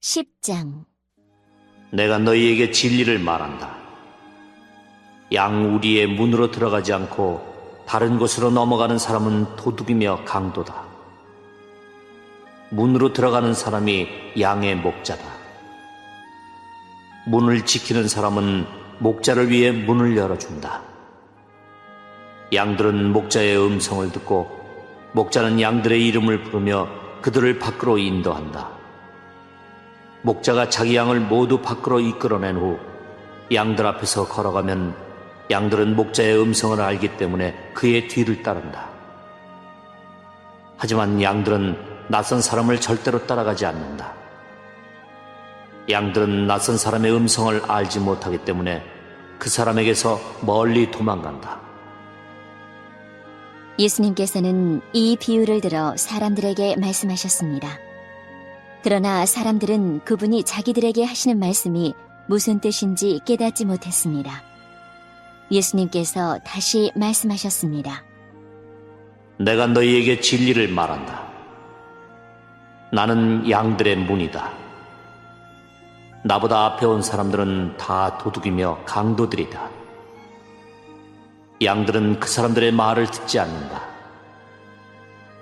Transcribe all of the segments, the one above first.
10장. 내가 너희에게 진리를 말한다. 양 우리의 문으로 들어가지 않고 다른 곳으로 넘어가는 사람은 도둑이며 강도다. 문으로 들어가는 사람이 양의 목자다. 문을 지키는 사람은 목자를 위해 문을 열어준다. 양들은 목자의 음성을 듣고 목자는 양들의 이름을 부르며 그들을 밖으로 인도한다. 목자가 자기 양을 모두 밖으로 이끌어낸 후 양들 앞에서 걸어가면 양들은 목자의 음성을 알기 때문에 그의 뒤를 따른다. 하지만 양들은 낯선 사람을 절대로 따라가지 않는다. 양들은 낯선 사람의 음성을 알지 못하기 때문에 그 사람에게서 멀리 도망간다. 예수님께서는 이 비유를 들어 사람들에게 말씀하셨습니다. 그러나 사람들은 그분이 자기들에게 하시는 말씀이 무슨 뜻인지 깨닫지 못했습니다. 예수님께서 다시 말씀하셨습니다. 내가 너희에게 진리를 말한다. 나는 양들의 문이다. 나보다 앞에 온 사람들은 다 도둑이며 강도들이다. 양들은 그 사람들의 말을 듣지 않는다.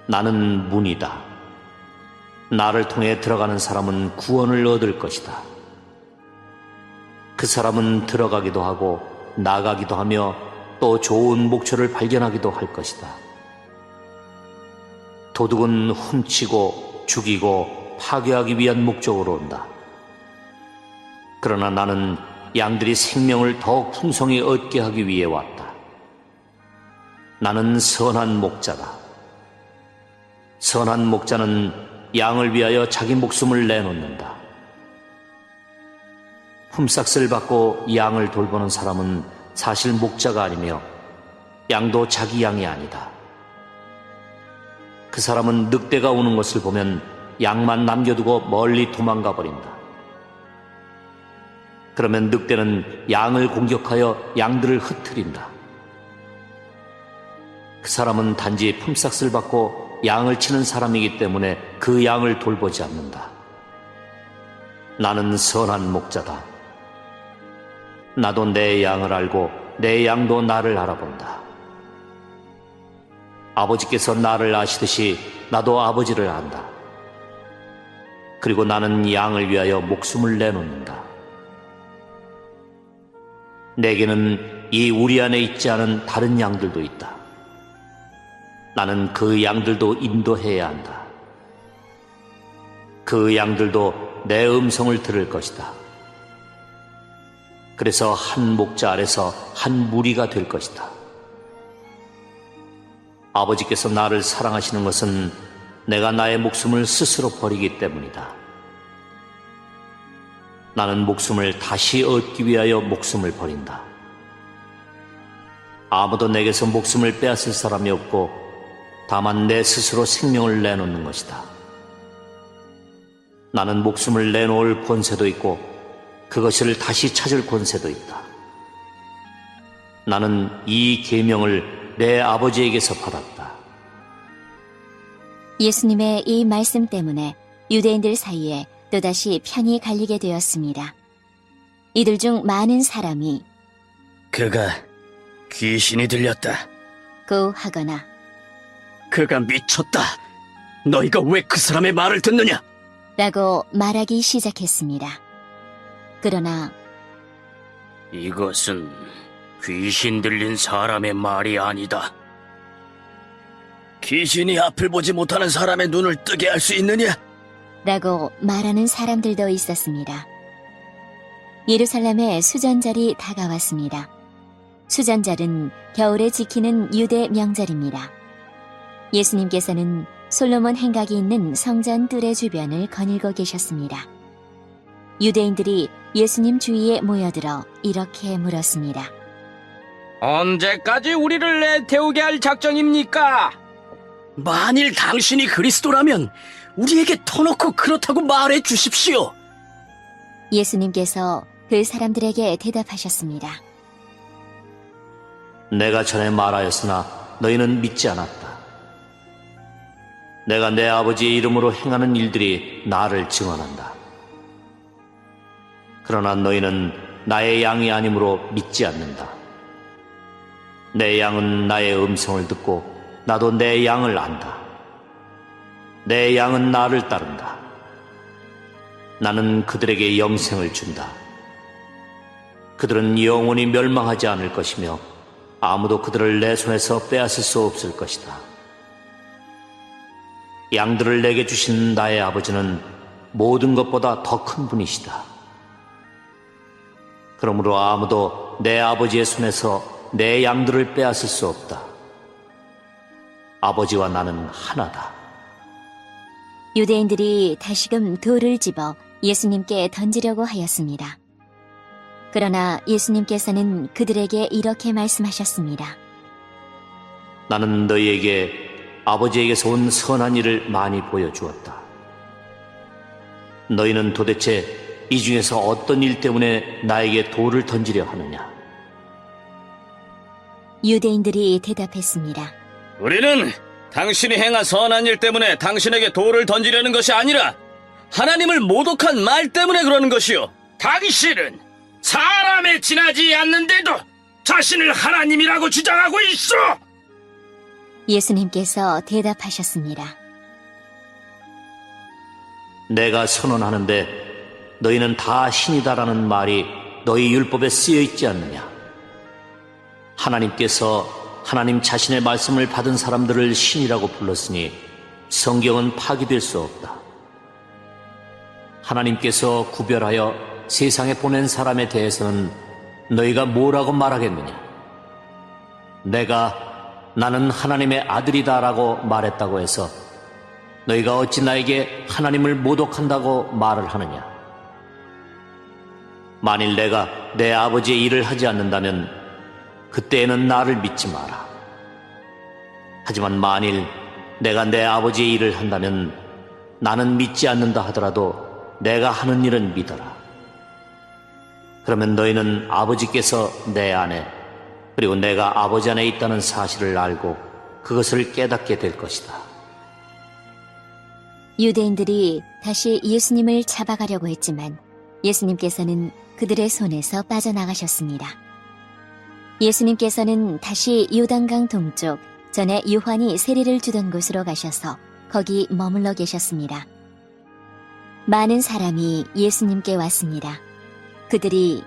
나는 문이다. 나를 통해 들어가는 사람은 구원을 얻을 것이다. 그 사람은 들어가기도 하고 나가기도 하며 또 좋은 목초를 발견하기도 할 것이다. 도둑은 훔치고 죽이고 파괴하기 위한 목적으로 온다. 그러나 나는 양들이 생명을 더욱 풍성히 얻게 하기 위해 왔다. 나는 선한 목자다. 선한 목자는 양을 위하여 자기 목숨을 내놓는다. 품삯을 받고 양을 돌보는 사람은 사실 목자가 아니며 양도 자기 양이 아니다. 그 사람은 늑대가 오는 것을 보면 양만 남겨두고 멀리 도망가 버린다. 그러면 늑대는 양을 공격하여 양들을 흩트린다. 그 사람은 단지 품삯을 받고 양을 치는 사람이기 때문에 그 양을 돌보지 않는다. 나는 선한 목자다. 나도 내 양을 알고 내 양도 나를 알아본다. 아버지께서 나를 아시듯이 나도 아버지를 안다. 그리고 나는 양을 위하여 목숨을 내놓는다. 내게는 이 우리 안에 있지 않은 다른 양들도 있다. 나는 그 양들도 인도해야 한다. 그 양들도 내 음성을 들을 것이다. 그래서 한 목자 아래서 한 무리가 될 것이다. 아버지께서 나를 사랑하시는 것은 내가 나의 목숨을 스스로 버리기 때문이다. 나는 목숨을 다시 얻기 위하여 목숨을 버린다. 아무도 내게서 목숨을 빼앗을 사람이 없고 다만 내 스스로 생명을 내놓는 것이다. 나는 목숨을 내놓을 권세도 있고 그것을 다시 찾을 권세도 있다. 나는 이 계명을 내 아버지에게서 받았다. 예수님의 이 말씀 때문에 유대인들 사이에 또다시 편이 갈리게 되었습니다. 이들 중 많은 사람이 그가 귀신이 들렸다. 고 하거나 그가 미쳤다. 너희가 왜 그 사람의 말을 듣느냐? 라고 말하기 시작했습니다. 그러나 이것은 귀신 들린 사람의 말이 아니다. 귀신이 앞을 보지 못하는 사람의 눈을 뜨게 할 수 있느냐? 라고 말하는 사람들도 있었습니다. 예루살렘에 수전절이 다가왔습니다. 수전절은 겨울에 지키는 유대 명절입니다. 예수님께서는 솔로몬 행각이 있는 성전 뜰의 주변을 거닐고 계셨습니다. 유대인들이 예수님 주위에 모여들어 이렇게 물었습니다. 언제까지 우리를 내태우게 할 작정입니까? 만일 당신이 그리스도라면 우리에게 터놓고 그렇다고 말해 주십시오. 예수님께서 그 사람들에게 대답하셨습니다. 내가 전에 말하였으나 너희는 믿지 않았다. 내가 내 아버지의 이름으로 행하는 일들이 나를 증언한다. 그러나 너희는 나의 양이 아니므로 믿지 않는다. 내 양은 나의 음성을 듣고 나도 내 양을 안다. 내 양은 나를 따른다. 나는 그들에게 영생을 준다. 그들은 영원히 멸망하지 않을 것이며 아무도 그들을 내 손에서 빼앗을 수 없을 것이다. 양들을 내게 주신 나의 아버지는 모든 것보다 더 큰 분이시다. 그러므로 아무도 내 아버지의 손에서 내 양들을 빼앗을 수 없다. 아버지와 나는 하나다. 유대인들이 다시금 돌을 집어 예수님께 던지려고 하였습니다. 그러나 예수님께서는 그들에게 이렇게 말씀하셨습니다. 나는 너희에게 아버지에게서 온 선한 일을 많이 보여주었다. 너희는 도대체 이 중에서 어떤 일 때문에 나에게 돌을 던지려 하느냐? 유대인들이 대답했습니다. 우리는 당신이 행한 선한 일 때문에 당신에게 돌을 던지려는 것이 아니라 하나님을 모독한 말 때문에 그러는 것이요. 당신은 사람에 지나지 않는데도 자신을 하나님이라고 주장하고 있어! 예수님께서 대답하셨습니다. 내가 선언하는데 너희는 다 신이다라는 말이 너희 율법에 쓰여 있지 않느냐? 하나님께서 하나님 자신의 말씀을 받은 사람들을 신이라고 불렀으니 성경은 파기될 수 없다. 하나님께서 구별하여 세상에 보낸 사람에 대해서는 너희가 뭐라고 말하겠느냐? 나는 하나님의 아들이다라고 말했다고 해서 너희가 어찌 나에게 하나님을 모독한다고 말을 하느냐? 만일 내가 내 아버지의 일을 하지 않는다면 그때에는 나를 믿지 마라. 하지만 만일 내가 내 아버지의 일을 한다면 나는 믿지 않는다 하더라도 내가 하는 일은 믿어라. 그러면 너희는 아버지께서 내 안에 그리고 내가 아버지 안에 있다는 사실을 알고 그것을 깨닫게 될 것이다. 유대인들이 다시 예수님을 잡아가려고 했지만 예수님께서는 그들의 손에서 빠져나가셨습니다. 예수님께서는 다시 요단강 동쪽 전에 요한이 세례를 주던 곳으로 가셔서 거기 머물러 계셨습니다. 많은 사람이 예수님께 왔습니다. 그들이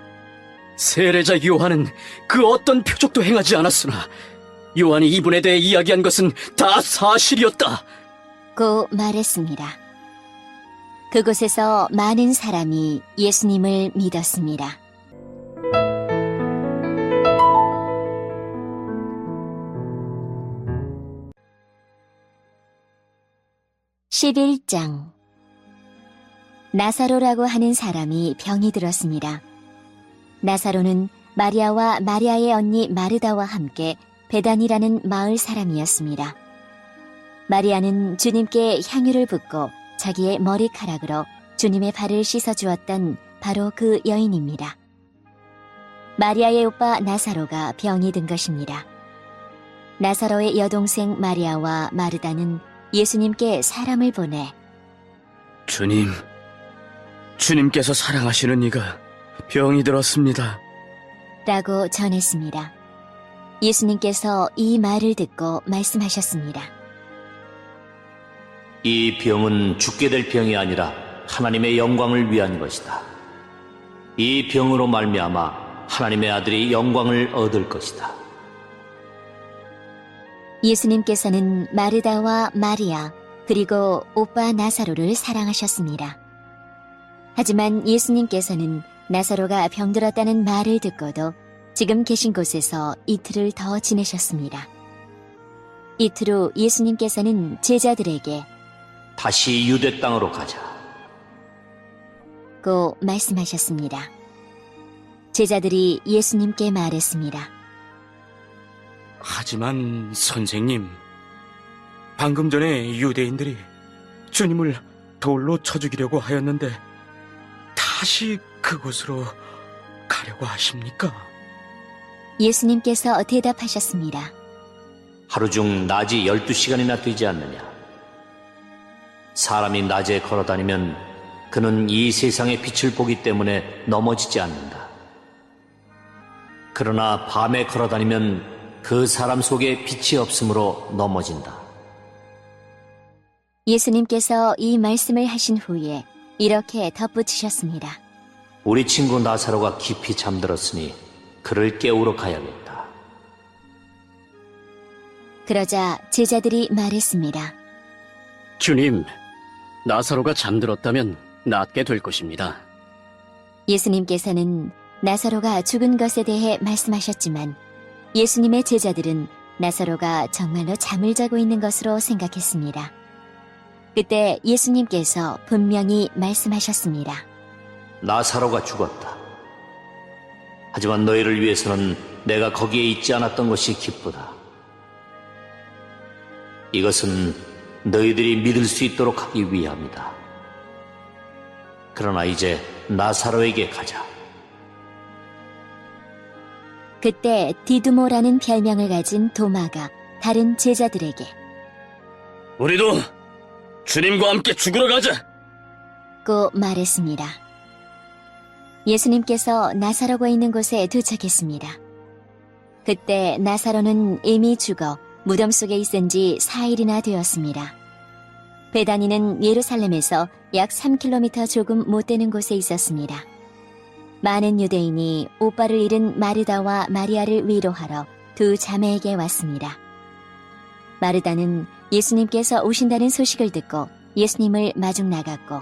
세례자 요한은 그 어떤 표적도 행하지 않았으나 요한이 이분에 대해 이야기한 것은 다 사실이었다. 고 말했습니다. 그곳에서 많은 사람이 예수님을 믿었습니다. (11장) 나사로라고 하는 사람이 병이 들었습니다. 나사로는 마리아와 마리아의 언니 마르다와 함께 베단이라는 마을 사람이었습니다. 마리아는 주님께 향유를 붓고 자기의 머리카락으로 주님의 발을 씻어주었던 바로 그 여인입니다. 마리아의 오빠 나사로가 병이 든 것입니다. 나사로의 여동생 마리아와 마르다는 예수님께 사람을 보내 주님께서 사랑하시는 이가 병이 들었습니다. 라고 전했습니다. 예수님께서 이 말을 듣고 말씀하셨습니다. 이 병은 죽게 될 병이 아니라 하나님의 영광을 위한 것이다. 이 병으로 말미암아 하나님의 아들이 영광을 얻을 것이다. 예수님께서는 마르다와 마리아 그리고 오빠 나사로를 사랑하셨습니다. 하지만 예수님께서는 나사로가 병들었다는 말을 듣고도 지금 계신 곳에서 이틀을 더 지내셨습니다. 이틀 후 예수님께서는 제자들에게 다시 유대 땅으로 가자. 고 말씀하셨습니다. 제자들이 예수님께 말했습니다. 하지만 선생님, 방금 전에 유대인들이 주님을 돌로 쳐 죽이려고 하였는데 다시 그곳으로 가려고 하십니까? 예수님께서 대답하셨습니다. 하루 중 낮이 12시간이나 되지 않느냐? 사람이 낮에 걸어다니면 그는 이 세상의 빛을 보기 때문에 넘어지지 않는다. 그러나 밤에 걸어다니면 그 사람 속에 빛이 없으므로 넘어진다. 예수님께서 이 말씀을 하신 후에 이렇게 덧붙이셨습니다. 우리 친구 나사로가 깊이 잠들었으니 그를 깨우러 가야겠다. 그러자 제자들이 말했습니다. 주님, 나사로가 잠들었다면 낫게 될 것입니다. 예수님께서는 나사로가 죽은 것에 대해 말씀하셨지만 예수님의 제자들은 나사로가 정말로 잠을 자고 있는 것으로 생각했습니다. 그때 예수님께서 분명히 말씀하셨습니다. 나사로가 죽었다. 하지만 너희를 위해서는 내가 거기에 있지 않았던 것이 기쁘다. 이것은 너희들이 믿을 수 있도록 하기 위함이다. 그러나 이제 나사로에게 가자. 그때 디두모라는 별명을 가진 도마가 다른 제자들에게 우리도 주님과 함께 죽으러 가자. 고 말했습니다. 예수님께서 나사로가 있는 곳에 도착했습니다. 그때 나사로는 이미 죽어 무덤 속에 있은 지 4일이나 되었습니다. 베다니는 예루살렘에서 약 3km 조금 못 되는 곳에 있었습니다. 많은 유대인이 오빠를 잃은 마르다와 마리아를 위로하러 두 자매에게 왔습니다. 마르다는 예수님께서 오신다는 소식을 듣고 예수님을 마중 나갔고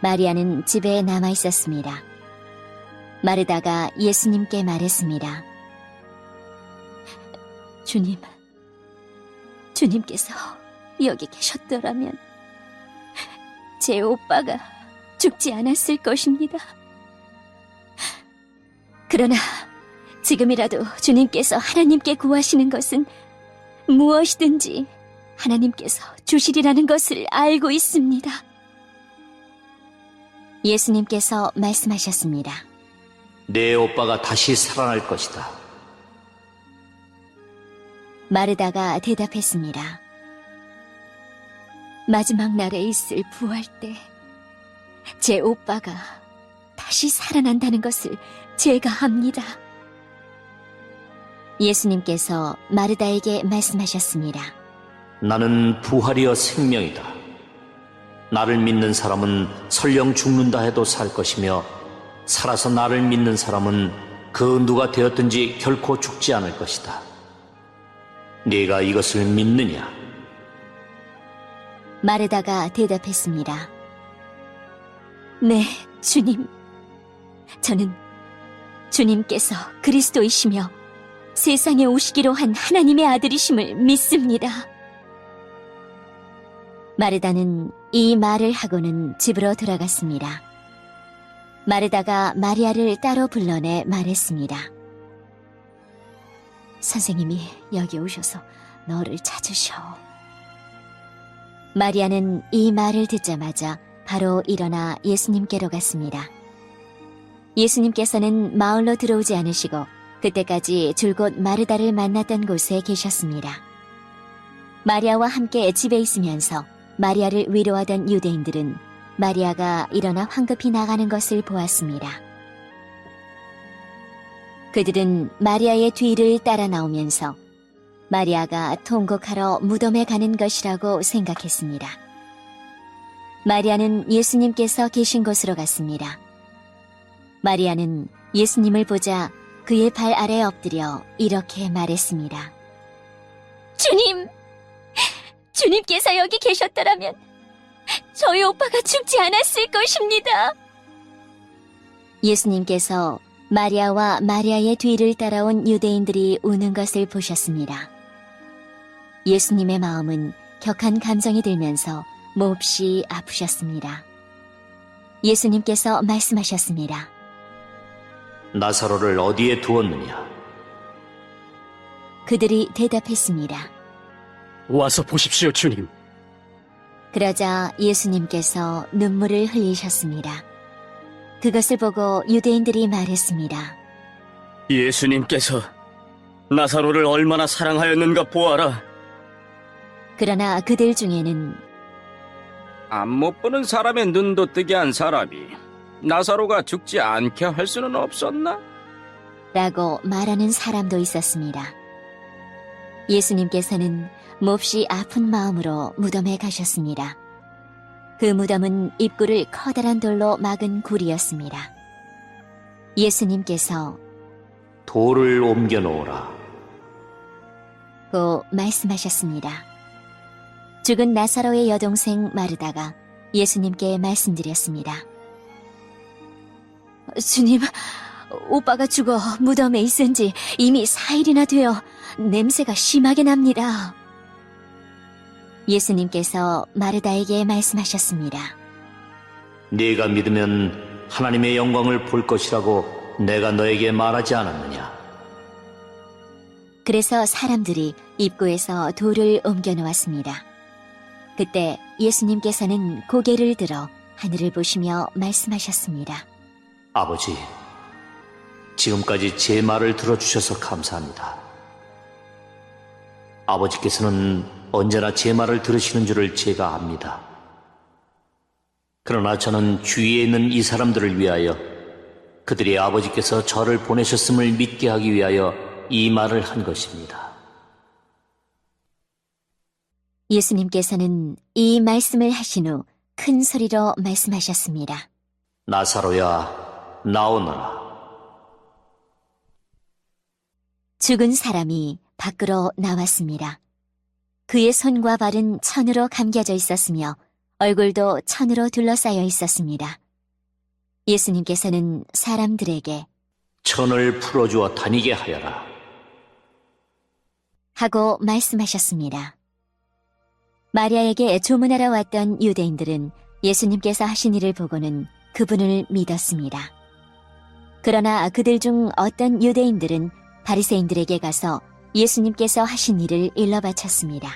마리아는 집에 남아 있었습니다. 마르다가 예수님께 말했습니다. 주님께서 여기 계셨더라면 제 오빠가 죽지 않았을 것입니다. 그러나 지금이라도 주님께서 하나님께 구하시는 것은 무엇이든지 하나님께서 주시리라는 것을 알고 있습니다. 예수님께서 말씀하셨습니다. 내 오빠가 다시 살아날 것이다. 마르다가 대답했습니다. 마지막 날에 있을 부활 때 제 오빠가 다시 살아난다는 것을 제가 압니다. 예수님께서 마르다에게 말씀하셨습니다. 나는 부활이여 생명이다. 나를 믿는 사람은 설령 죽는다 해도 살 것이며 살아서 나를 믿는 사람은 그 누가 되었든지 결코 죽지 않을 것이다. 네가 이것을 믿느냐? 마르다가 대답했습니다. 네, 주님. 저는 주님께서 그리스도이시며 세상에 오시기로 한 하나님의 아들이심을 믿습니다. 마르다는 이 말을 하고는 집으로 돌아갔습니다. 마르다가 마리아를 따로 불러내 말했습니다. 선생님이 여기 오셔서 너를 찾으셔. 마리아는 이 말을 듣자마자 바로 일어나 예수님께로 갔습니다. 예수님께서는 마을로 들어오지 않으시고 그때까지 줄곧 마르다를 만났던 곳에 계셨습니다. 마리아와 함께 집에 있으면서 마리아를 위로하던 유대인들은 마리아가 일어나 황급히 나가는 것을 보았습니다. 그들은 마리아의 뒤를 따라 나오면서 마리아가 통곡하러 무덤에 가는 것이라고 생각했습니다. 마리아는 예수님께서 계신 곳으로 갔습니다. 마리아는 예수님을 보자 그의 발 아래에 엎드려 이렇게 말했습니다. 주님께서 여기 계셨더라면 저희 오빠가 죽지 않았을 것입니다. 예수님께서 마리아와 마리아의 뒤를 따라온 유대인들이 우는 것을 보셨습니다. 예수님의 마음은 격한 감정이 들면서 몹시 아프셨습니다. 예수님께서 말씀하셨습니다. 나사로를 어디에 두었느냐? 그들이 대답했습니다. 와서 보십시오, 주님. 그러자 예수님께서 눈물을 흘리셨습니다. 그것을 보고 유대인들이 말했습니다. 예수님께서 나사로를 얼마나 사랑하였는가 보아라. 그러나 그들 중에는 앞 못 보는 사람의 눈도 뜨게 한 사람이 나사로가 죽지 않게 할 수는 없었나? 라고 말하는 사람도 있었습니다. 예수님께서는 몹시 아픈 마음으로 무덤에 가셨습니다. 그 무덤은 입구를 커다란 돌로 막은 굴이었습니다. 예수님께서 돌을 옮겨 놓으라. 고 말씀하셨습니다. 죽은 나사로의 여동생 마르다가 예수님께 말씀드렸습니다. 주님, 오빠가 죽어 무덤에 있은 지 이미 4일이나 되어 냄새가 심하게 납니다. 예수님께서 마르다에게 말씀하셨습니다. 네가 믿으면 하나님의 영광을 볼 것이라고 내가 너에게 말하지 않았느냐? 그래서 사람들이 입구에서 돌을 옮겨 놓았습니다. 그때 예수님께서는 고개를 들어 하늘을 보시며 말씀하셨습니다. 아버지, 지금까지 제 말을 들어주셔서 감사합니다. 아버지께서는 언제나 제 말을 들으시는 줄을 제가 압니다. 그러나 저는 주위에 있는 이 사람들을 위하여 그들이 아버지께서 저를 보내셨음을 믿게 하기 위하여 이 말을 한 것입니다. 예수님께서는 이 말씀을 하신 후 큰 소리로 말씀하셨습니다. 나사로야, 나오너라. 죽은 사람이 밖으로 나왔습니다. 그의 손과 발은 천으로 감겨져 있었으며 얼굴도 천으로 둘러싸여 있었습니다. 예수님께서는 사람들에게 천을 풀어주어 다니게 하여라. 하고 말씀하셨습니다. 마리아에게 조문하러 왔던 유대인들은 예수님께서 하신 일을 보고는 그분을 믿었습니다. 그러나 그들 중 어떤 유대인들은 바리새인들에게 가서 예수님께서 하신 일을 일러 바쳤습니다.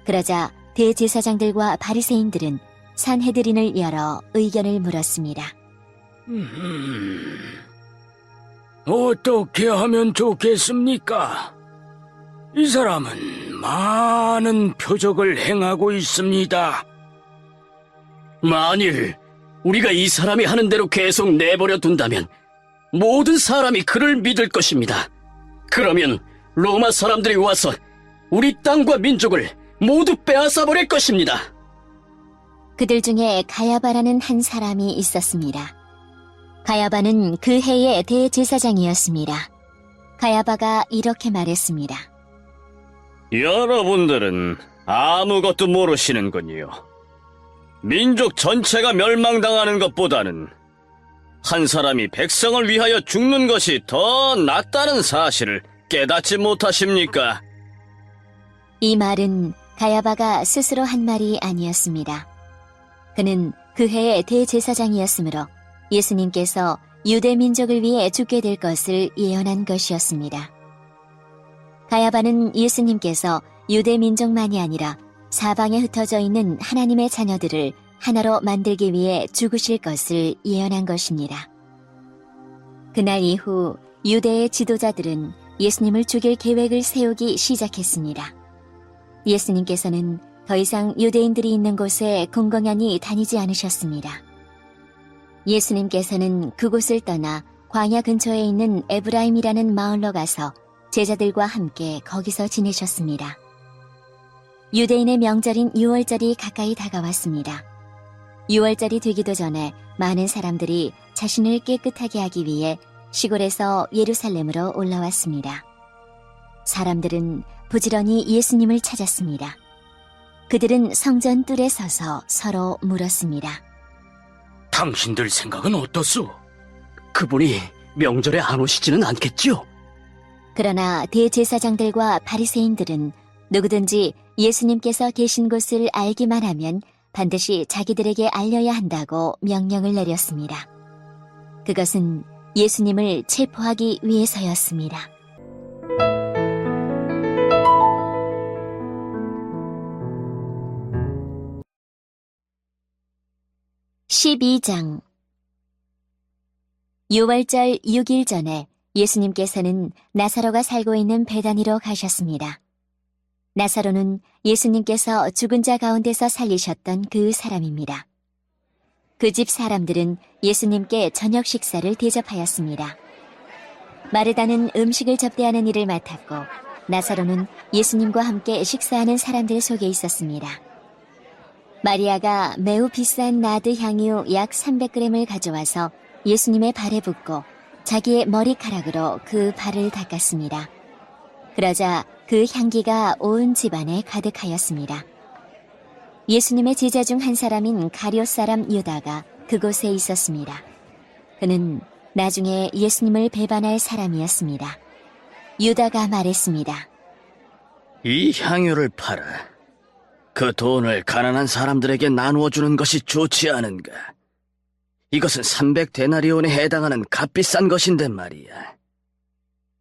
그러자 대제사장들과 바리새인들은 산헤드린을 열어 의견을 물었습니다. 어떻게 하면 좋겠습니까? 이 사람은 많은 표적을 행하고 있습니다. 만일 우리가 이 사람이 하는 대로 계속 내버려 둔다면 모든 사람이 그를 믿을 것입니다. 그러면 로마 사람들이 와서 우리 땅과 민족을 모두 빼앗아 버릴 것입니다. 그들 중에 가야바라는 한 사람이 있었습니다. 가야바는 그 해의 대제사장이었습니다. 가야바가 이렇게 말했습니다. 여러분들은 아무것도 모르시는군요. 민족 전체가 멸망당하는 것보다는 한 사람이 백성을 위하여 죽는 것이 더 낫다는 사실을 깨닫지 못하십니까? 이 말은 가야바가 스스로 한 말이 아니었습니다. 그는 그 해의 대제사장이었으므로 예수님께서 유대 민족을 위해 죽게 될 것을 예언한 것이었습니다. 가야바는 예수님께서 유대 민족만이 아니라 사방에 흩어져 있는 하나님의 자녀들을 하나로 만들기 위해 죽으실 것을 예언한 것입니다. 그날 이후 유대의 지도자들은 예수님을 죽일 계획을 세우기 시작했습니다. 예수님께서는 더 이상 유대인들이 있는 곳에 공공연히 다니지 않으셨습니다. 예수님께서는 그곳을 떠나 광야 근처에 있는 에브라임이라는 마을로 가서 제자들과 함께 거기서 지내셨습니다. 유대인의 명절인 유월절이 가까이 다가왔습니다. 유월절이 되기도 전에 많은 사람들이 자신을 깨끗하게 하기 위해 시골에서 예루살렘으로 올라왔습니다. 사람들은 부지런히 예수님을 찾았습니다. 그들은 성전 뜰에 서서 서로 물었습니다. 당신들 생각은 어떻소? 그분이 명절에 안 오시지는 않겠지요? 그러나 대제사장들과 바리새인들은 누구든지 예수님께서 계신 곳을 알기만 하면 반드시 자기들에게 알려야 한다고 명령을 내렸습니다. 그것은 예수님을 체포하기 위해서였습니다. 12장 유월절 6일 전에 예수님께서는 나사로가 살고 있는 베다니로 가셨습니다. 나사로는 예수님께서 죽은 자 가운데서 살리셨던 그 사람입니다. 그 집 사람들은 예수님께 저녁 식사를 대접하였습니다. 마르다는 음식을 접대하는 일을 맡았고 나사로는 예수님과 함께 식사하는 사람들 속에 있었습니다. 마리아가 매우 비싼 나드 향유 약 300g을 가져와서 예수님의 발에 붓고 자기의 머리카락으로 그 발을 닦았습니다. 그러자 그 향기가 온 집안에 가득하였습니다. 예수님의 제자 중 한 사람인 가룟 사람 유다가 그곳에 있었습니다. 그는 나중에 예수님을 배반할 사람이었습니다. 유다가 말했습니다. 이 향유를 팔아 그 돈을 가난한 사람들에게 나누어 주는 것이 좋지 않은가? 이것은 300데나리온에 해당하는 값비싼 것인데 말이야.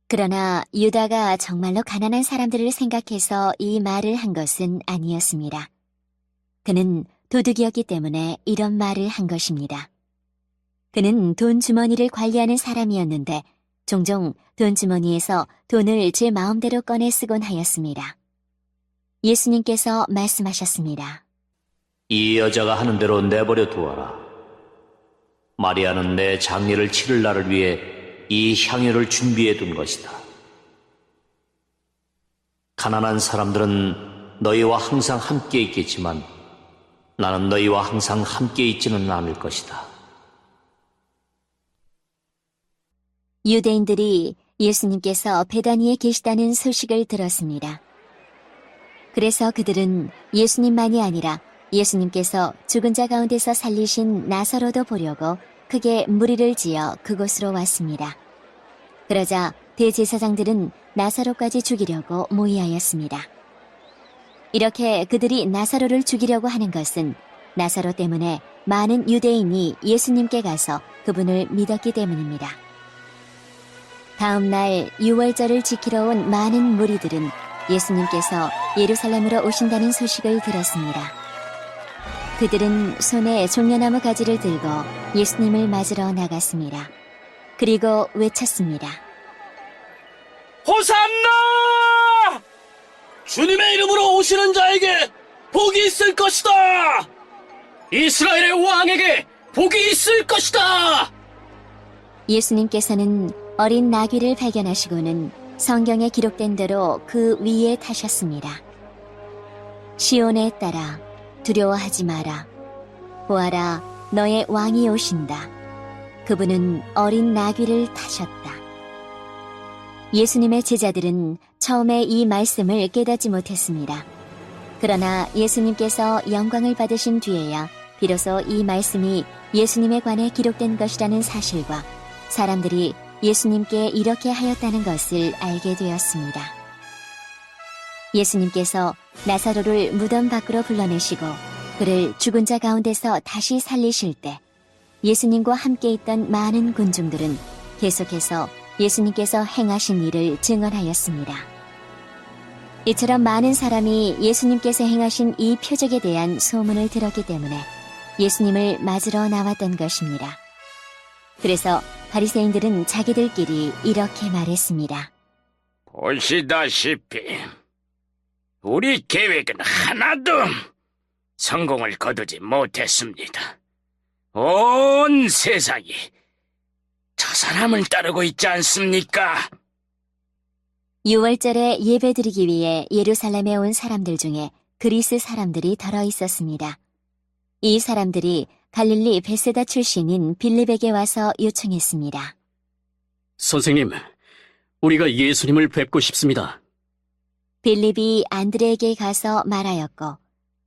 그러나 유다가 정말로 가난한 사람들을 생각해서 이 말을 한 것은 아니었습니다. 그는 도둑이었기 때문에 이런 말을 한 것입니다. 그는 돈 주머니를 관리하는 사람이었는데 종종 돈 주머니에서 돈을 제 마음대로 꺼내 쓰곤 하였습니다. 예수님께서 말씀하셨습니다. 이 여자가 하는 대로 내버려 두어라. 마리아는 내 장례를 치를 날을 위해 이 향유를 준비해 둔 것이다. 가난한 사람들은 너희와 항상 함께 있겠지만 나는 너희와 항상 함께 있지는 않을 것이다. 유대인들이 예수님께서 베다니에 계시다는 소식을 들었습니다. 그래서 그들은 예수님만이 아니라 예수님께서 죽은 자 가운데서 살리신 나사로도 보려고 크게 무리를 지어 그곳으로 왔습니다. 그러자 대제사장들은 나사로까지 죽이려고 모의하였습니다. 이렇게 그들이 나사로를 죽이려고 하는 것은 나사로 때문에 많은 유대인이 예수님께 가서 그분을 믿었기 때문입니다. 다음 날 유월절을 지키러 온 많은 무리들은 예수님께서 예루살렘으로 오신다는 소식을 들었습니다. 그들은 손에 종려나무 가지를 들고 예수님을 맞으러 나갔습니다. 그리고 외쳤습니다. 호산나! 주님의 이름으로 오시는 자에게 복이 있을 것이다! 이스라엘의 왕에게 복이 있을 것이다! 예수님께서는 어린 나귀를 발견하시고는 성경에 기록된 대로 그 위에 타셨습니다. 시온에 따라 두려워하지 마라. 보아라, 너의 왕이 오신다. 그분은 어린 나귀를 타셨다. 예수님의 제자들은 처음에 이 말씀을 깨닫지 못했습니다. 그러나 예수님께서 영광을 받으신 뒤에야 비로소 이 말씀이 예수님에 관해 기록된 것이라는 사실과 사람들이 예수님께 이렇게 하였다는 것을 알게 되었습니다. 예수님께서 나사로를 무덤 밖으로 불러내시고 그를 죽은 자 가운데서 다시 살리실 때 예수님과 함께 있던 많은 군중들은 계속해서 예수님께서 행하신 일을 증언하였습니다. 이처럼 많은 사람이 예수님께서 행하신 이 표적에 대한 소문을 들었기 때문에 예수님을 맞으러 나왔던 것입니다. 그래서 바리새인들은 자기들끼리 이렇게 말했습니다. 보시다시피 우리 계획은 하나도 성공을 거두지 못했습니다. 온 세상이 저 사람을 따르고 있지 않습니까? 유월절에 예배드리기 위해 예루살렘에 온 사람들 중에 그리스 사람들이 더러 있었습니다. 이 사람들이 갈릴리 베세다 출신인 빌립에게 와서 요청했습니다. 선생님, 우리가 예수님을 뵙고 싶습니다. 빌립이 안드레에게 가서 말하였고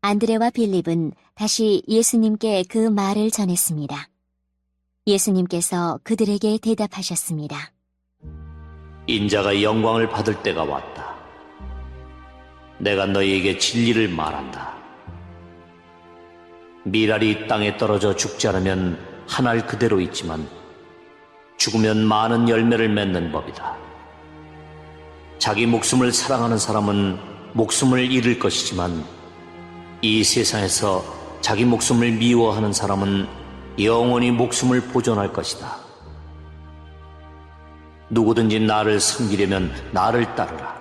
안드레와 빌립은 다시 예수님께 그 말을 전했습니다. 예수님께서 그들에게 대답하셨습니다. 인자가 영광을 받을 때가 왔다. 내가 너희에게 진리를 말한다. 미랄이 땅에 떨어져 죽지 않으면 한 알 그대로 있지만 죽으면 많은 열매를 맺는 법이다. 자기 목숨을 사랑하는 사람은 목숨을 잃을 것이지만 이 세상에서 자기 목숨을 미워하는 사람은 영원히 목숨을 보존할 것이다. 누구든지 나를 섬기려면 나를 따르라.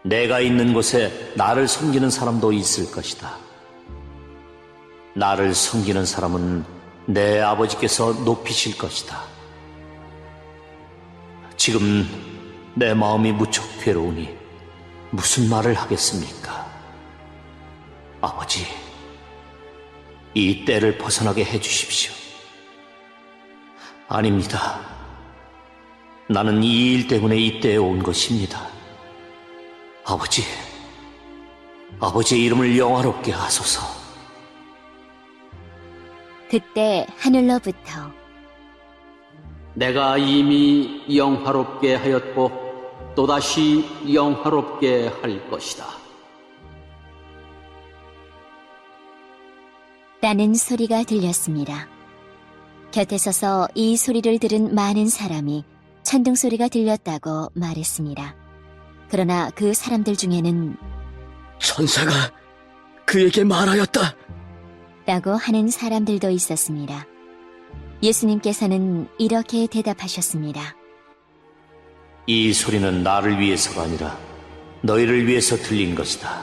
내가 있는 곳에 나를 섬기는 사람도 있을 것이다. 나를 섬기는 사람은 내 아버지께서 높이실 것이다. 지금 내 마음이 무척 괴로우니 무슨 말을 하겠습니까? 아버지, 이 때를 벗어나게 해주십시오. 아닙니다. 나는 이 일 때문에 이 때에 온 것입니다. 아버지, 아버지의 이름을 영화롭게 하소서. 그때 하늘로부터 내가 이미 영화롭게 하였고 또다시 영화롭게 할 것이다. 라는 소리가 들렸습니다. 곁에 서서 이 소리를 들은 많은 사람이 천둥 소리가 들렸다고 말했습니다. 그러나 그 사람들 중에는 천사가 그에게 말하였다. 라고 하는 사람들도 있었습니다. 예수님께서는 이렇게 대답하셨습니다. 이 소리는 나를 위해서가 아니라 너희를 위해서 들린 것이다.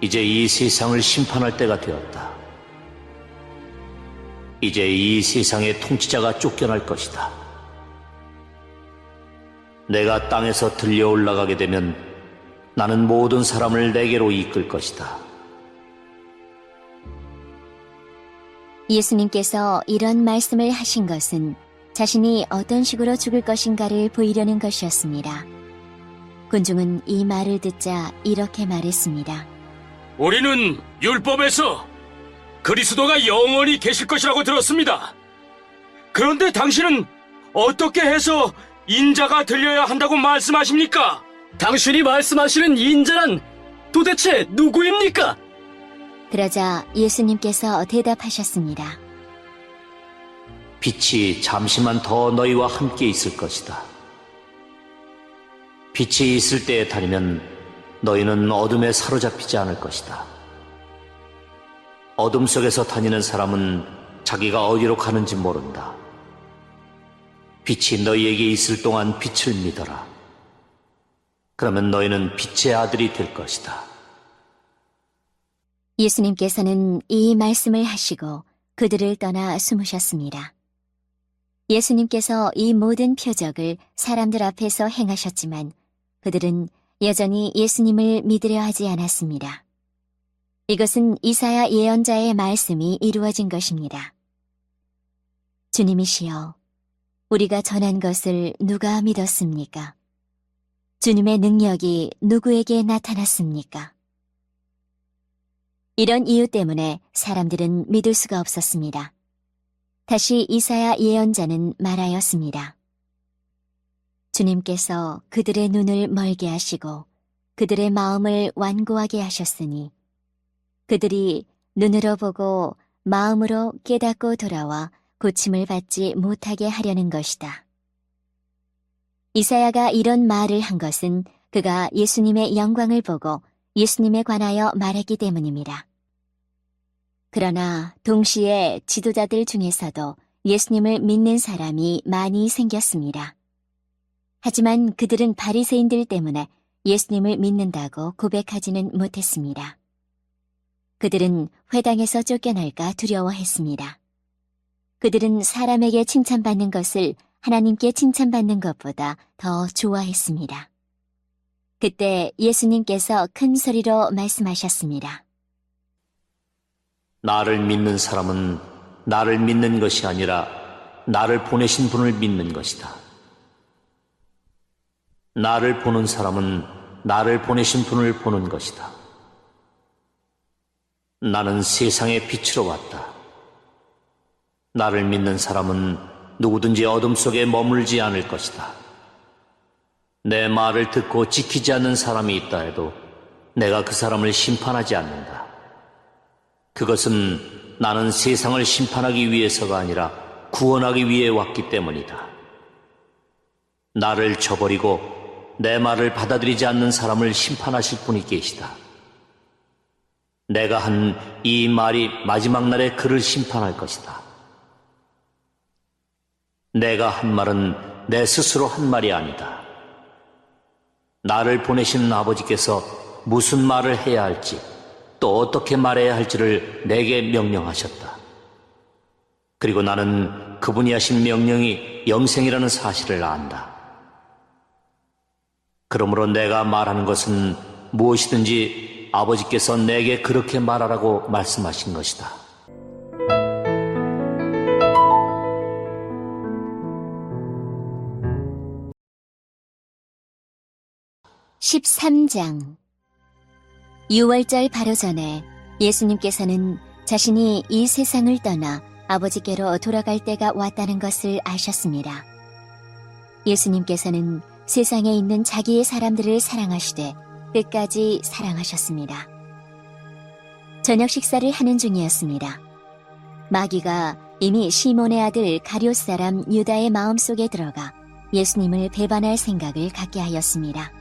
이제 이 세상을 심판할 때가 되었다. 이제 이 세상의 통치자가 쫓겨날 것이다. 내가 땅에서 들려 올라가게 되면 나는 모든 사람을 내게로 이끌 것이다. 예수님께서 이런 말씀을 하신 것은 자신이 어떤 식으로 죽을 것인가를 보이려는 것이었습니다. 군중은 이 말을 듣자 이렇게 말했습니다. 우리는 율법에서 그리스도가 영원히 계실 것이라고 들었습니다. 그런데 당신은 어떻게 해서 인자가 들려야 한다고 말씀하십니까? 당신이 말씀하시는 인자란 도대체 누구입니까? 그러자 예수님께서 대답하셨습니다. 빛이 잠시만 더 너희와 함께 있을 것이다. 빛이 있을 때에 다니면 너희는 어둠에 사로잡히지 않을 것이다. 어둠 속에서 다니는 사람은 자기가 어디로 가는지 모른다. 빛이 너희에게 있을 동안 빛을 믿어라. 그러면 너희는 빛의 아들이 될 것이다. 예수님께서는 이 말씀을 하시고 그들을 떠나 숨으셨습니다. 예수님께서 이 모든 표적을 사람들 앞에서 행하셨지만 그들은 여전히 예수님을 믿으려 하지 않았습니다. 이것은 이사야 예언자의 말씀이 이루어진 것입니다. 주님이시여, 우리가 전한 것을 누가 믿었습니까? 주님의 능력이 누구에게 나타났습니까? 이런 이유 때문에 사람들은 믿을 수가 없었습니다. 다시 이사야 예언자는 말하였습니다. 주님께서 그들의 눈을 멀게 하시고 그들의 마음을 완고하게 하셨으니 그들이 눈으로 보고 마음으로 깨닫고 돌아와 고침을 받지 못하게 하려는 것이다. 이사야가 이런 말을 한 것은 그가 예수님의 영광을 보고 예수님에 관하여 말했기 때문입니다. 그러나 동시에 지도자들 중에서도 예수님을 믿는 사람이 많이 생겼습니다. 하지만 그들은 바리새인들 때문에 예수님을 믿는다고 고백하지는 못했습니다. 그들은 회당에서 쫓겨날까 두려워했습니다. 그들은 사람에게 칭찬받는 것을 하나님께 칭찬받는 것보다 더 좋아했습니다. 그때 예수님께서 큰 소리로 말씀하셨습니다. 나를 믿는 사람은 나를 믿는 것이 아니라 나를 보내신 분을 믿는 것이다. 나를 보는 사람은 나를 보내신 분을 보는 것이다. 나는 세상의 빛으로 왔다. 나를 믿는 사람은 누구든지 어둠 속에 머물지 않을 것이다. 내 말을 듣고 지키지 않는 사람이 있다 해도 내가 그 사람을 심판하지 않는다. 그것은 나는 세상을 심판하기 위해서가 아니라 구원하기 위해 왔기 때문이다. 나를 저버리고 내 말을 받아들이지 않는 사람을 심판하실 분이 계시다. 내가 한 이 말이 마지막 날에 그를 심판할 것이다. 내가 한 말은 내 스스로 한 말이 아니다. 나를 보내신 아버지께서 무슨 말을 해야 할지 또 어떻게 말해야 할지를 내게 명령하셨다. 그리고 나는 그분이 하신 명령이 영생이라는 사실을 안다. 그러므로 내가 말하는 것은 무엇이든지 아버지께서 내게 그렇게 말하라고 말씀하신 것이다. (13장) 유월절 바로 전에 예수님께서는 자신이 이 세상을 떠나 아버지께로 돌아갈 때가 왔다는 것을 아셨습니다. 예수님께서는 세상에 있는 자기의 사람들을 사랑하시되 끝까지 사랑하셨습니다. 저녁 식사를 하는 중이었습니다. 마귀가 이미 시몬의 아들 가룟 사람 유다의 마음속에 들어가 예수님을 배반할 생각을 갖게 하였습니다.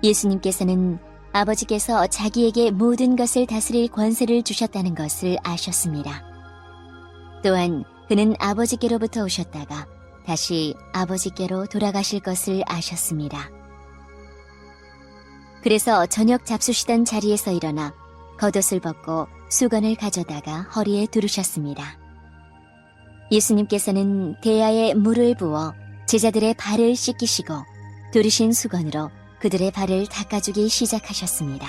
예수님께서는 아버지께서 자기에게 모든 것을 다스릴 권세를 주셨다는 것을 아셨습니다. 또한 그는 아버지께로부터 오셨다가 다시 아버지께로 돌아가실 것을 아셨습니다. 그래서 저녁 잡수시던 자리에서 일어나 겉옷을 벗고 수건을 가져다가 허리에 두르셨습니다. 예수님께서는 대야에 물을 부어 제자들의 발을 씻기시고 두르신 수건으로 그들의 발을 닦아주기 시작하셨습니다.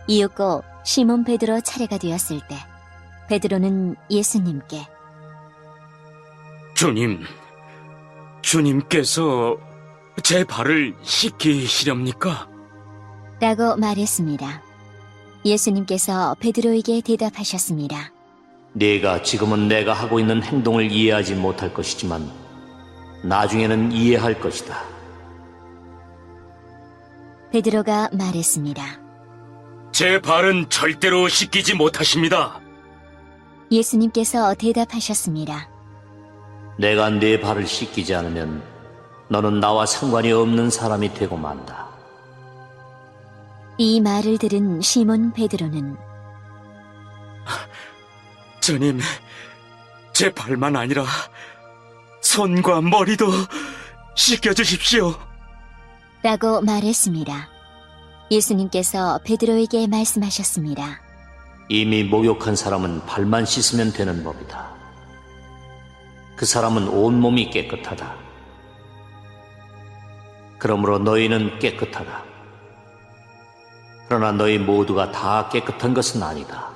이윽고 시몬 베드로 차례가 되었을 때 베드로는 예수님께 주님께서 제 발을 씻기시렵니까? 라고 말했습니다. 예수님께서 베드로에게 대답하셨습니다. 네가 지금은 내가 하고 있는 행동을 이해하지 못할 것이지만 나중에는 이해할 것이다. 베드로가 말했습니다. 제 발은 절대로 씻기지 못하십니다. 예수님께서 대답하셨습니다. 내가 네 발을 씻기지 않으면 너는 나와 상관이 없는 사람이 되고 만다. 이 말을 들은 시몬 베드로는 주님, 제 발만 아니라 손과 머리도 씻겨주십시오. 라고 말했습니다. 예수님께서 베드로에게 말씀하셨습니다. 이미 목욕한 사람은 발만 씻으면 되는 법이다. 그 사람은 온몸이 깨끗하다. 그러므로 너희는 깨끗하다. 그러나 너희 모두가 다 깨끗한 것은 아니다.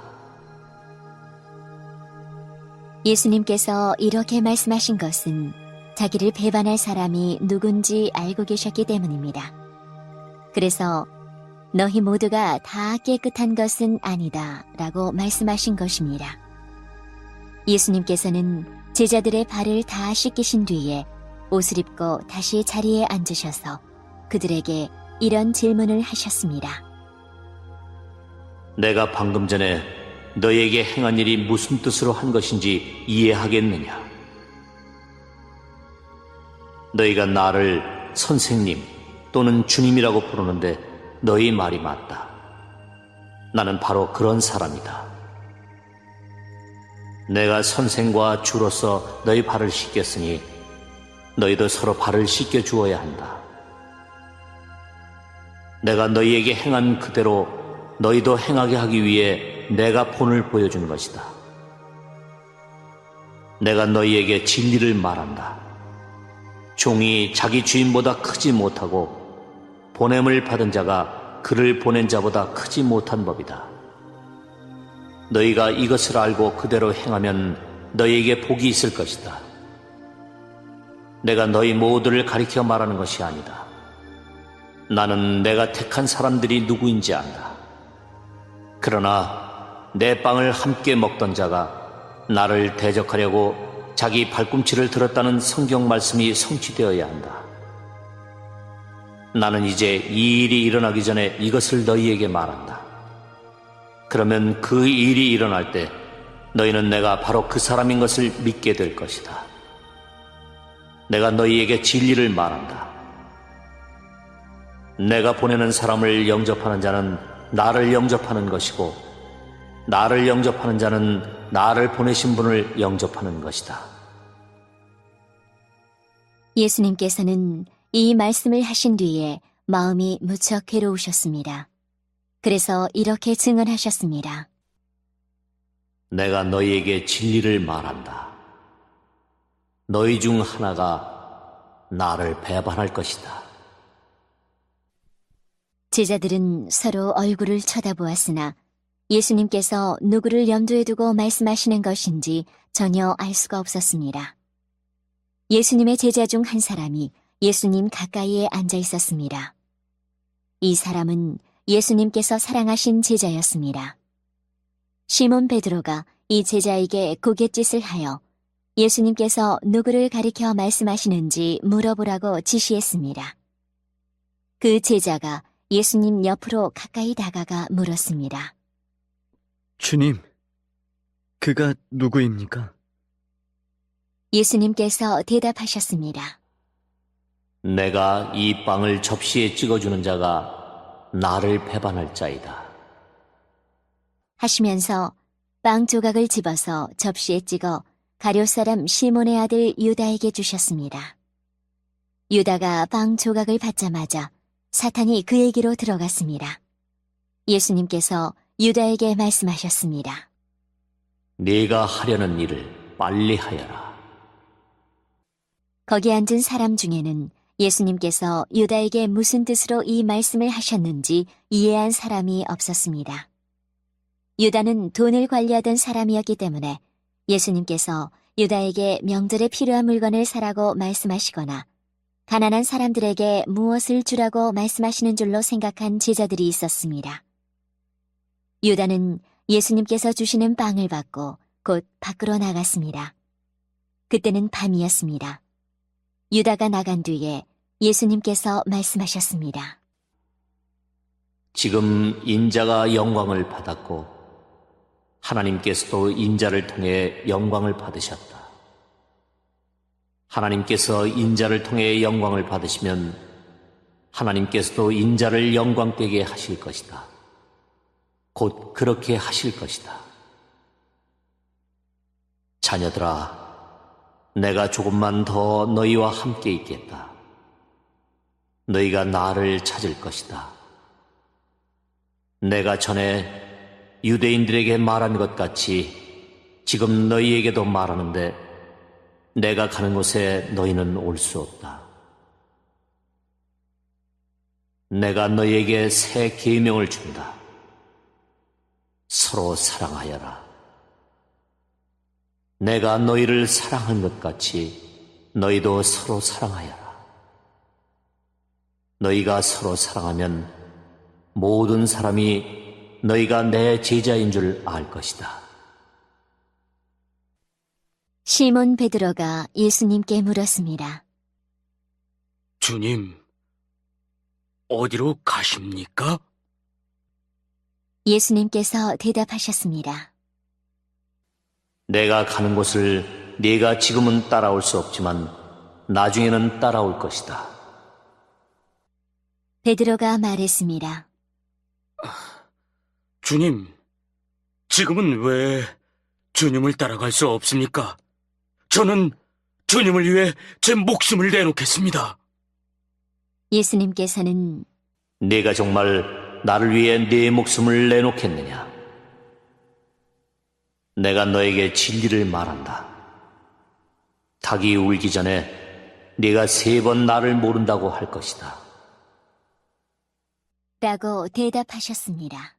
예수님께서 이렇게 말씀하신 것은 자기를 배반할 사람이 누군지 알고 계셨기 때문입니다. 그래서 너희 모두가 다 깨끗한 것은 아니다 라고 말씀하신 것입니다. 예수님께서는 제자들의 발을 다 씻기신 뒤에 옷을 입고 다시 자리에 앉으셔서 그들에게 이런 질문을 하셨습니다. 내가 방금 전에 너희에게 행한 일이 무슨 뜻으로 한 것인지 이해하겠느냐? 너희가 나를 선생님 또는 주님이라고 부르는데 너희 말이 맞다. 나는 바로 그런 사람이다. 내가 선생과 주로서 너희 발을 씻겼으니 너희도 서로 발을 씻겨 주어야 한다. 내가 너희에게 행한 그대로 너희도 행하게 하기 위해 내가 본을 보여준 것이다. 내가 너희에게 진리를 말한다. 종이 자기 주인보다 크지 못하고 보냄을 받은 자가 그를 보낸 자보다 크지 못한 법이다. 너희가 이것을 알고 그대로 행하면 너희에게 복이 있을 것이다. 내가 너희 모두를 가리켜 말하는 것이 아니다. 나는 내가 택한 사람들이 누구인지 안다. 그러나 내 빵을 함께 먹던 자가 나를 대적하려고 자기 발꿈치를 들었다는 성경 말씀이 성취되어야 한다. 나는 이제 이 일이 일어나기 전에 이것을 너희에게 말한다. 그러면 그 일이 일어날 때 너희는 내가 바로 그 사람인 것을 믿게 될 것이다. 내가 너희에게 진리를 말한다. 내가 보내는 사람을 영접하는 자는 나를 영접하는 것이고 나를 영접하는 자는 나를 보내신 분을 영접하는 것이다. 예수님께서는 이 말씀을 하신 뒤에 마음이 무척 괴로우셨습니다. 그래서 이렇게 증언하셨습니다. 내가 너희에게 진리를 말한다. 너희 중 하나가 나를 배반할 것이다. 제자들은 서로 얼굴을 쳐다보았으나 예수님께서 누구를 염두에 두고 말씀하시는 것인지 전혀 알 수가 없었습니다. 예수님의 제자 중 한 사람이 예수님 가까이에 앉아 있었습니다. 이 사람은 예수님께서 사랑하신 제자였습니다. 시몬 베드로가 이 제자에게 고갯짓을 하여 예수님께서 누구를 가리켜 말씀하시는지 물어보라고 지시했습니다. 그 제자가 예수님 옆으로 가까이 다가가 물었습니다. 주님, 그가 누구입니까? 예수님께서 대답하셨습니다. 내가 이 빵을 접시에 찍어주는 자가 나를 배반할 자이다. 하시면서 빵 조각을 집어서 접시에 찍어 가룟 사람 시몬의 아들 유다에게 주셨습니다. 유다가 빵 조각을 받자마자 사탄이 그에게로 들어갔습니다. 예수님께서 유다에게 말씀하셨습니다. 네가 하려는 일을 빨리 하여라. 거기 앉은 사람 중에는 예수님께서 유다에게 무슨 뜻으로 이 말씀을 하셨는지 이해한 사람이 없었습니다. 유다는 돈을 관리하던 사람이었기 때문에 예수님께서 유다에게 명절에 필요한 물건을 사라고 말씀하시거나 가난한 사람들에게 무엇을 주라고 말씀하시는 줄로 생각한 제자들이 있었습니다. 유다는 예수님께서 주시는 빵을 받고 곧 밖으로 나갔습니다. 그때는 밤이었습니다. 유다가 나간 뒤에 예수님께서 말씀하셨습니다. 지금 인자가 영광을 받았고 하나님께서도 인자를 통해 영광을 받으셨다. 하나님께서 인자를 통해 영광을 받으시면 하나님께서도 인자를 영광되게 하실 것이다. 곧 그렇게 하실 것이다. 자녀들아, 내가 조금만 더 너희와 함께 있겠다. 너희가 나를 찾을 것이다. 내가 전에 유대인들에게 말한 것 같이 지금 너희에게도 말하는데 내가 가는 곳에 너희는 올 수 없다. 내가 너희에게 새 계명을 준다. 서로 사랑하여라. 내가 너희를 사랑한 것 같이 너희도 서로 사랑하여라. 너희가 서로 사랑하면 모든 사람이 너희가 내 제자인 줄 알 것이다. 시몬 베드로가 예수님께 물었습니다. 주님, 어디로 가십니까? 예수님께서 대답하셨습니다. 내가 가는 곳을 네가 지금은 따라올 수 없지만 나중에는 따라올 것이다. 베드로가 말했습니다. 주님, 지금은 왜 주님을 따라갈 수 없습니까? 저는 주님을 위해 제 목숨을 내놓겠습니다. 예수님께서는 네가 정말 나를 위해 네 목숨을 내놓겠느냐? 내가 너에게 진리를 말한다. 닭이 울기 전에 네가 3번 나를 모른다고 할 것이다. 라고 대답하셨습니다.